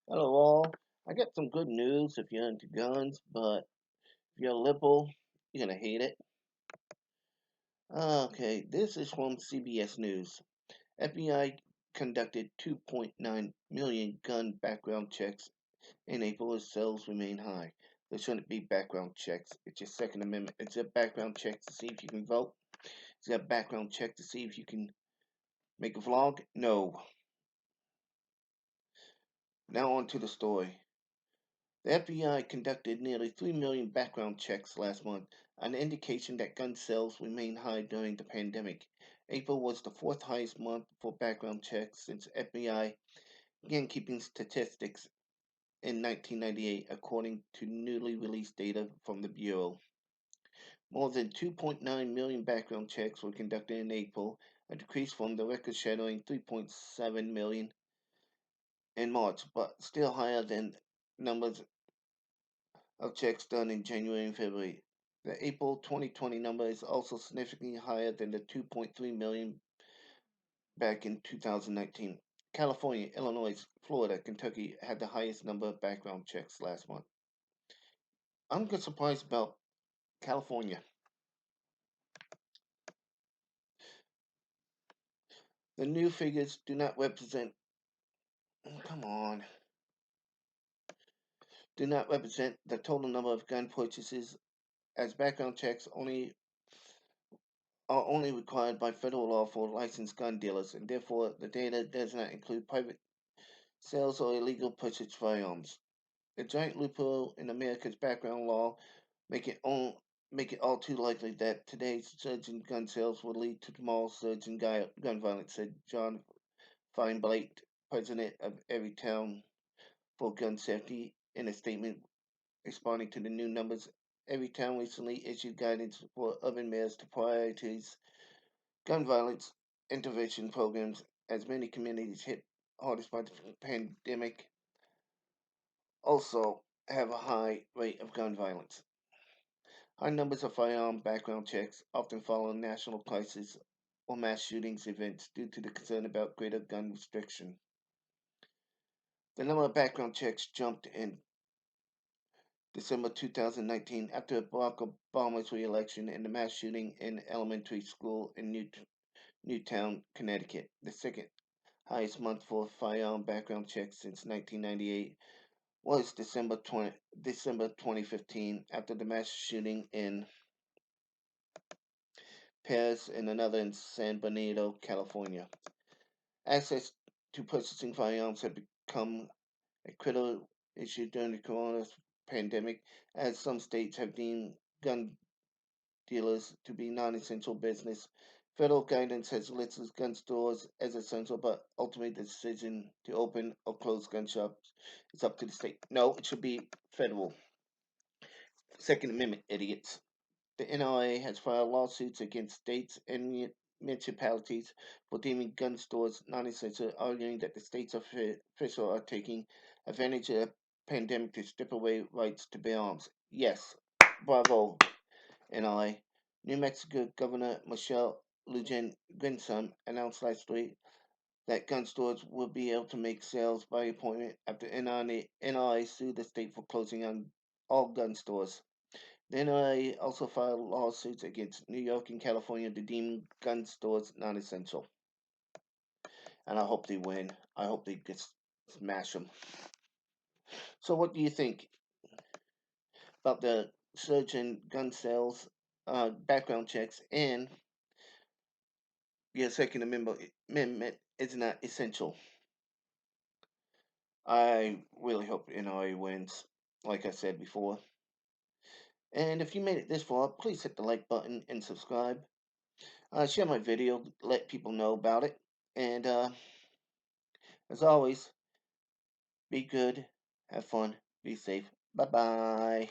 Hello all. I got some good news if you're into guns, but if you're a liberal, you're gonna hate it. Okay, this is from CBS News. FBI conducted 2.9 million gun background checks in April as sales remain high. There shouldn't be background checks. It's your Second Amendment. It's a background check to see if you can vote. It's a background check to see if you can make a vlog. No. Now on to the story. The FBI conducted nearly 3 million background checks last month, an indication that gun sales remained high during the pandemic. April was the fourth highest month for background checks since FBI began keeping statistics in 1998, according to newly released data from the Bureau. More than 2.9 million background checks were conducted in April, a decrease from the record shattering 3.7 million in March, but still higher than numbers of checks done in January and February. The April 2020 number is also significantly higher than the 2.3 million back in 2019. California, Illinois, Florida, Kentucky had the highest number of background checks last month. I'm just surprised about California. The new figures do not represent, come on, do not represent the total number of gun purchases, as background checks are only required by federal law for licensed gun dealers, and therefore the data does not include private sales or illegal purchase firearms. A giant loophole in America's background law make it all make it all too likely that today's surge in gun sales will lead to tomorrow's surge in gun violence, said John Feinblate, president of Everytown for Gun Safety, in a statement responding to the new numbers. Everytown recently issued guidance for urban mayors to prioritize gun violence intervention programs as many communities hit hardest by the pandemic also have a high rate of gun violence. High numbers of firearm background checks often follow national crises or mass shootings events due to the concern about greater gun restriction. The number of background checks jumped in December 2019 after Barack Obama's re-election and the mass shooting in elementary school in Newtown, Connecticut, the second highest month for firearm background checks since 1998 was December 2015 after the mass shooting in Paris and another in San Bernardino, California. Access to purchasing firearms had become a critical issue during the coronavirus pandemic, as some states have deemed gun dealers to be non-essential business. Federal guidance has listed gun stores as essential, but ultimately the decision to open or close gun shops is up to the state. No, it should be federal. Second Amendment idiots. The NRA has filed lawsuits against states and municipalities for deeming gun stores non-essential, arguing that the states officials are taking advantage of the pandemic to strip away rights to bear arms. Yes, bravo, NRA. New Mexico Governor Michelle Lujan Grisham announced last week that gun stores will be able to make sales by appointment after NRA sued the state for closing on all gun stores. The NRA also filed lawsuits against New York and California to deem gun stores non-essential. And I hope they win. I hope they just smash them. So what do you think about the surge in gun sales, background checks, and your Second Amendment is not essential? I really hope NRA wins, like I said before. And if you made it this far, please hit the like button and subscribe. Share my video, let people know about it. And as always, be good, have fun, be safe. Bye bye.